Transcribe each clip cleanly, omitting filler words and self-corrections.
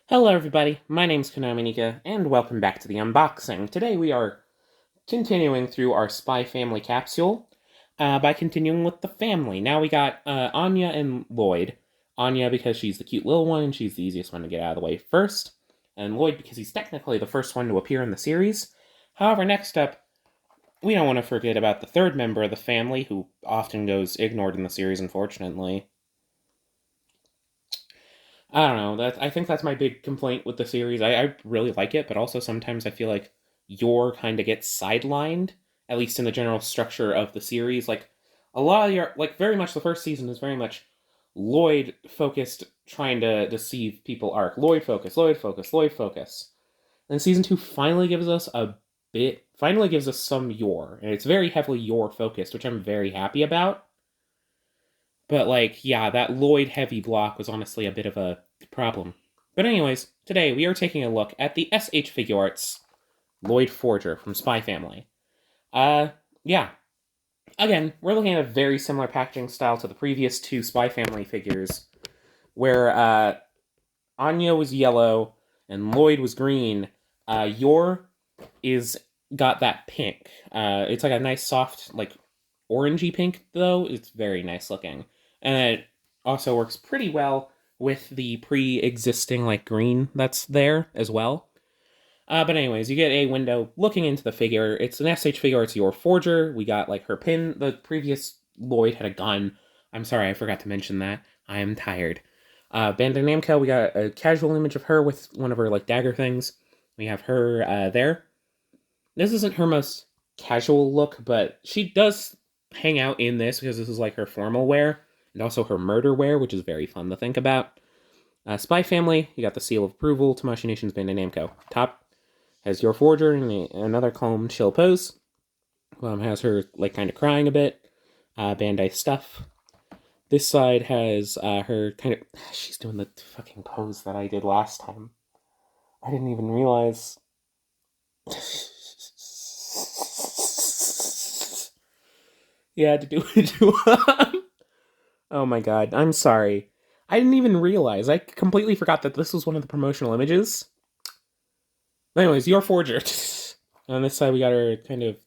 Hello everybody, my name's Konami Nika, and welcome back to the unboxing. Today we are continuing through our Spy Family capsule by continuing with the family. Now we got Anya and Lloyd. Anya because she's the cute little one and she's the easiest one to get out of the way first, and Lloyd because he's technically the first one to appear in the series. However, next up, we don't want to forget about the third member of the family who often goes ignored in the series, unfortunately. I don't know. I think that's my big complaint with the series. I really like it, but also sometimes I feel like Yor kind of gets sidelined, at least in the general structure of the series. Like a lot of your very much the first season is very much Lloyd focused, trying to deceive people arc. Lloyd focus, Lloyd focus, Lloyd focus. And season two finally gives us some Yor, and it's very heavily Yor focused, which I'm very happy about. But, yeah, that Lloyd heavy block was honestly a bit of a problem. But, anyways, today we are taking a look at the SH Figuarts Lloyd Forger from Spy Family. Yeah. Again, we're looking at a very similar packaging style to the previous two Spy Family figures, where Anya was yellow and Lloyd was green. Yor is got that pink. It's like a nice soft, orangey pink, though. It's very nice looking. And it also works pretty well with the pre-existing, green that's there as well. But anyways, you get a window looking into the figure. It's an SH figure. It's Yor Forger. We got, her pin. The previous Lloyd had a gun. I'm sorry, I forgot to mention that. I am tired. Bandai Namco, we got a casual image of her with one of her, dagger things. We have her there. This isn't her most casual look, but she does hang out in this because this is, her formal wear and also her murder wear, which is very fun to think about. Spy Family, you got the seal of approval, Tamashii Nations Bandai Namco. Top has Yor Forger in another calm, chill pose. Has her, kind of crying a bit. Bandai stuff. This side has her kind of... She's doing the fucking pose that I did last time. I didn't even realize... Yeah, to do it. Oh my god, I'm sorry. I didn't even realize. I completely forgot that this was one of the promotional images. Anyways, Yor Forger. On this side, we got her kind of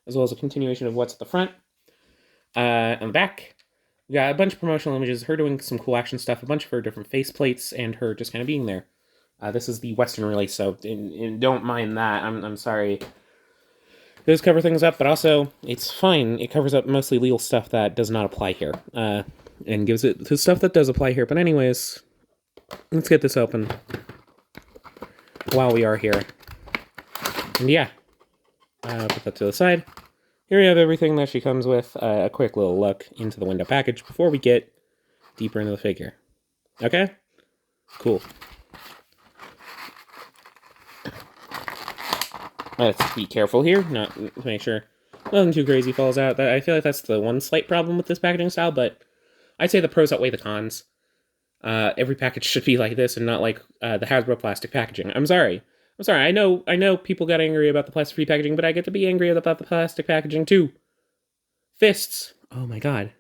as well as a continuation of what's at the front. On the back, we got a bunch of promotional images, her doing some cool action stuff, a bunch of her different face plates, and her just kind of being there. This is the Western release, so don't mind that. I'm sorry. It does cover things up, but also, it's fine. It covers up mostly legal stuff that does not apply here. And gives it the stuff that does apply here. But anyways, let's get this open while we are here. And yeah, put that to the side. Here we have everything that she comes with. A quick little look into the window package before we get deeper into the figure. Okay? Cool. Let's be careful here, not to make sure nothing too crazy falls out. I feel like that's the one slight problem with this packaging style, but I'd say the pros outweigh the cons. Every package should be like this and not like the Hasbro plastic packaging. I'm sorry. I know people got angry about the plastic-free packaging, but I get to be angry about the plastic packaging too. Fists. Oh my god.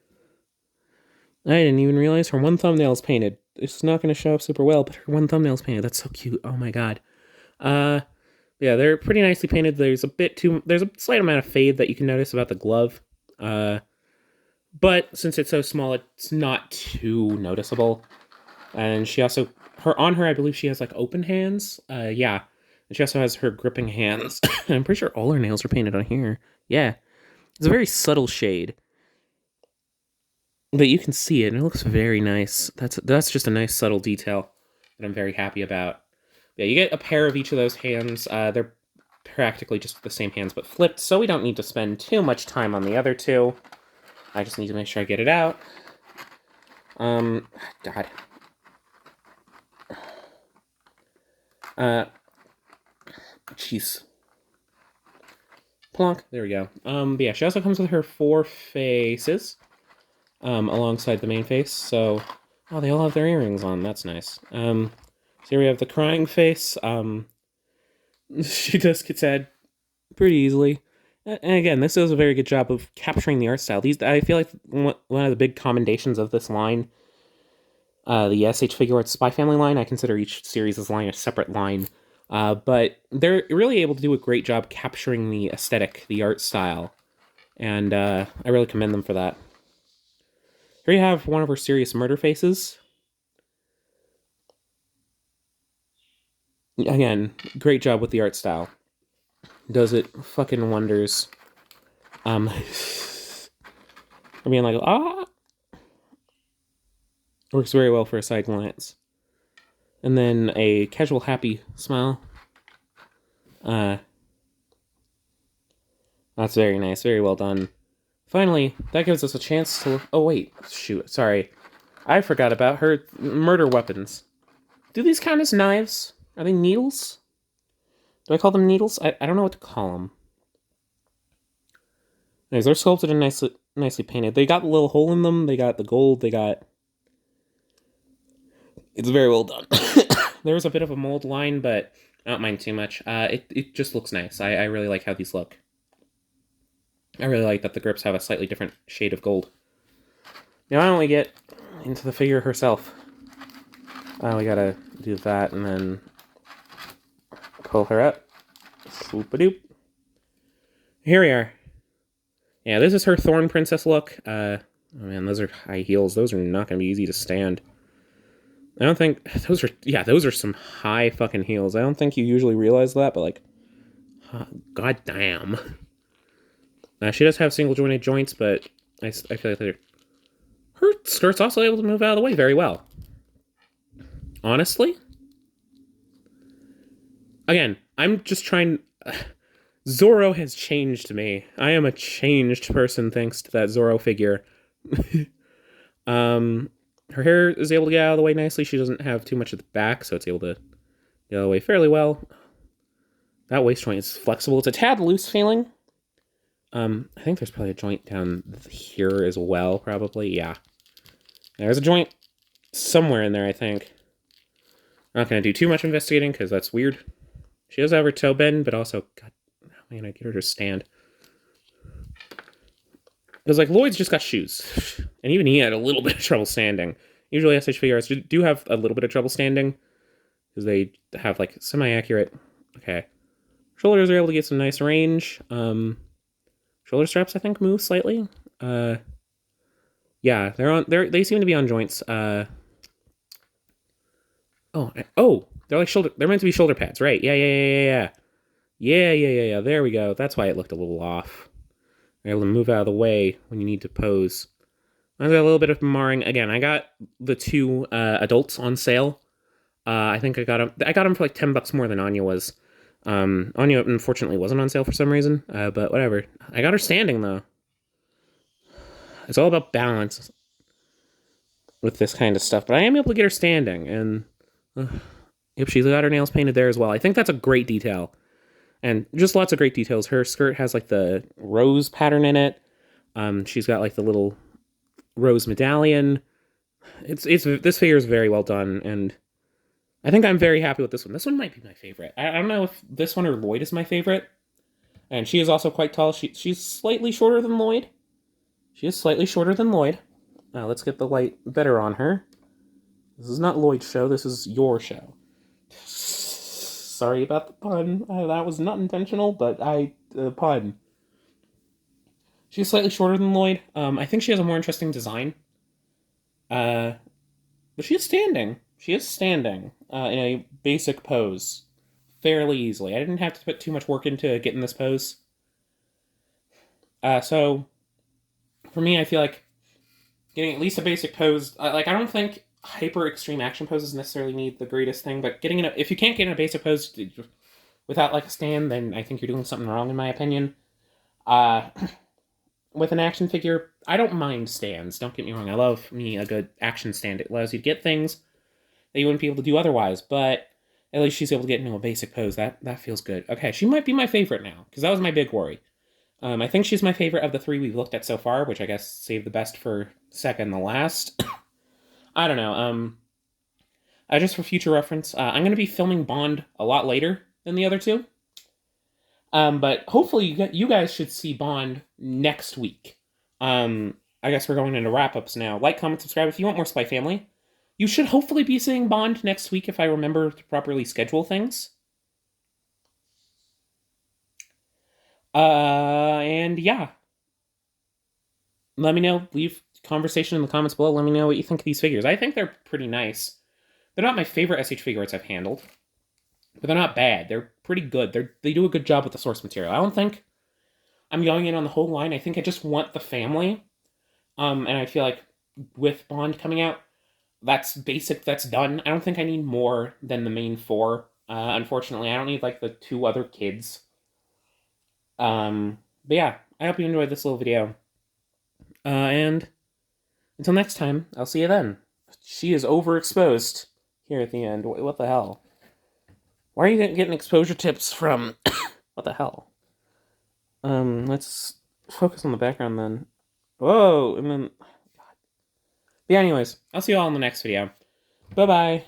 I didn't even realize her one thumbnail is painted. It's not going to show up super well, but her one thumbnail is painted. That's so cute. Oh my god. Yeah, they're pretty nicely painted. There's a slight amount of fade that you can notice about the glove. But since it's so small, it's not too noticeable. And she also, I believe she has open hands. Yeah. And she also has her gripping hands. I'm pretty sure all her nails are painted on here. Yeah. It's a very subtle shade. But you can see it, and it looks very nice. That's just a nice subtle detail that I'm very happy about. Yeah, you get a pair of each of those hands. They're practically just the same hands, but flipped, so we don't need to spend too much time on the other two. I just need to make sure I get it out. God. Jeez. Plonk. There we go. But yeah, she also comes with her 4 faces, alongside the main face, so... Oh, they all have their earrings on. That's nice. So here we have the crying face. She just gets sad pretty easily. And again, this does a very good job of capturing the art style. I feel like one of the big commendations of this line The SH Figuarts Spy Family line, I consider each series as line a separate line. But they're really able to do a great job capturing the aesthetic, the art style. And I really commend them for that. Here you have one of her serious murder faces. Again, great job with the art style. Does it fucking wonders. I mean, like, works very well for a side glance. And then a casual, happy smile. That's very nice, very well done. Finally, that gives us a chance to... Oh, wait. Shoot, sorry. I forgot about her murder weapons. Do these count as knives? Are they needles? Do I call them needles? I don't know what to call them. Anyways, they're sculpted and nicely painted. They got the little hole in them. They got the gold. They got... It's very well done. There was a bit of a mold line, but I don't mind too much. It just looks nice. I really like how these look. I really like that the grips have a slightly different shade of gold. Now, why don't we get into the figure herself? We gotta do that and then pull her up. Swoop-a-doop. Here we are. Yeah, this is her Thorn Princess look. Oh man, those are high heels. Those are not gonna be easy to stand. I don't think... Those are some high fucking heels. I don't think you usually realize that, but like... God damn. She does have single jointed joints, but I feel like her skirt's also able to move out of the way very well. Honestly? Again, I'm just trying... Zorro has changed me. I am a changed person thanks to that Zorro figure. Her hair is able to get out of the way nicely. She doesn't have too much at the back, so it's able to get out of the way fairly well. That waist joint is flexible. It's a tad loose feeling. I think there's probably a joint down here as well, probably. Yeah. There's a joint somewhere in there, I think. I'm not going to do too much investigating, because that's weird. She does have her toe bend, but also... God, how am I going to get her to stand? Because, like, Lloyd's just got shoes. And even he had a little bit of trouble standing. Usually SH Figuarts do have a little bit of trouble standing. Because they have, like, semi-accurate... Okay. Shoulders are able to get some nice range. Shoulder straps, I think, move slightly. Yeah, they seem to be on joints. They're like shoulder... They're meant to be shoulder pads, right? Yeah. There we go. That's why it looked a little off. You're able to move out of the way when you need to pose. I got a little bit of marring. Again, I got the two adults on sale. I think I got them for like $10 more than Anya was. Anya, unfortunately, wasn't on sale for some reason, but whatever. I got her standing, though. It's all about balance with this kind of stuff, but I am able to get her standing, and yep, she's got her nails painted there as well. I think that's a great detail, and just lots of great details. Her skirt has, like, the rose pattern in it. She's got, like, the little rose medallion. This figure is very well done, and I think I'm very happy with this one. This one might be my favorite. I don't know if this one or Lloyd is my favorite. And she is also quite tall. She's slightly shorter than Lloyd. She is slightly shorter than Lloyd. Let's get the light better on her. This is not Lloyd's show. This is your show. Sorry about the pun. That was not intentional, but pun. She's slightly shorter than Lloyd. I think she has a more interesting design. But she is standing. She is standing in a basic pose fairly easily. I didn't have to put too much work into getting this pose. So, for me, I feel like getting at least a basic pose... I don't think hyper extreme action poses necessarily need the greatest thing, but if you can't get in a basic pose without, like, a stand, then I think you're doing something wrong, in my opinion. With an action figure, I don't mind stands. Don't get me wrong. I love a good action stand. It allows you to get things that you wouldn't be able to do otherwise, but at least she's able to get into a basic pose. That feels good. Okay, she might be my favorite now, because that was my big worry. I think she's my favorite of the three we've looked at so far, which I guess saved the best for second the last. I don't know. Just for future reference, I'm going to be filming Bond a lot later than the other two. But hopefully you guys should see Bond next week. I guess we're going into wrap-ups now. Like, comment, subscribe if you want more Spy Family. You should hopefully be seeing Bond next week if I remember to properly schedule things. And yeah, let me know. Leave conversation in the comments below. Let me know what you think of these figures. I think they're pretty nice. They're not my favorite SH Figuarts I've handled, but they're not bad. They're pretty good. They do a good job with the source material. I don't think I'm going in on the whole line. I think I just want the family. And I feel like with Bond coming out, that's basic. That's done. I don't think I need more than the main four. Unfortunately, I don't need like the two other kids. But yeah, I hope you enjoyed this little video. And until next time, I'll see you then. She is overexposed here at the end. What the hell? Why are you getting exposure tips from? What the hell? Let's focus on the background then. Whoa, and then. But yeah, anyways, I'll see you all in the next video. Bye bye.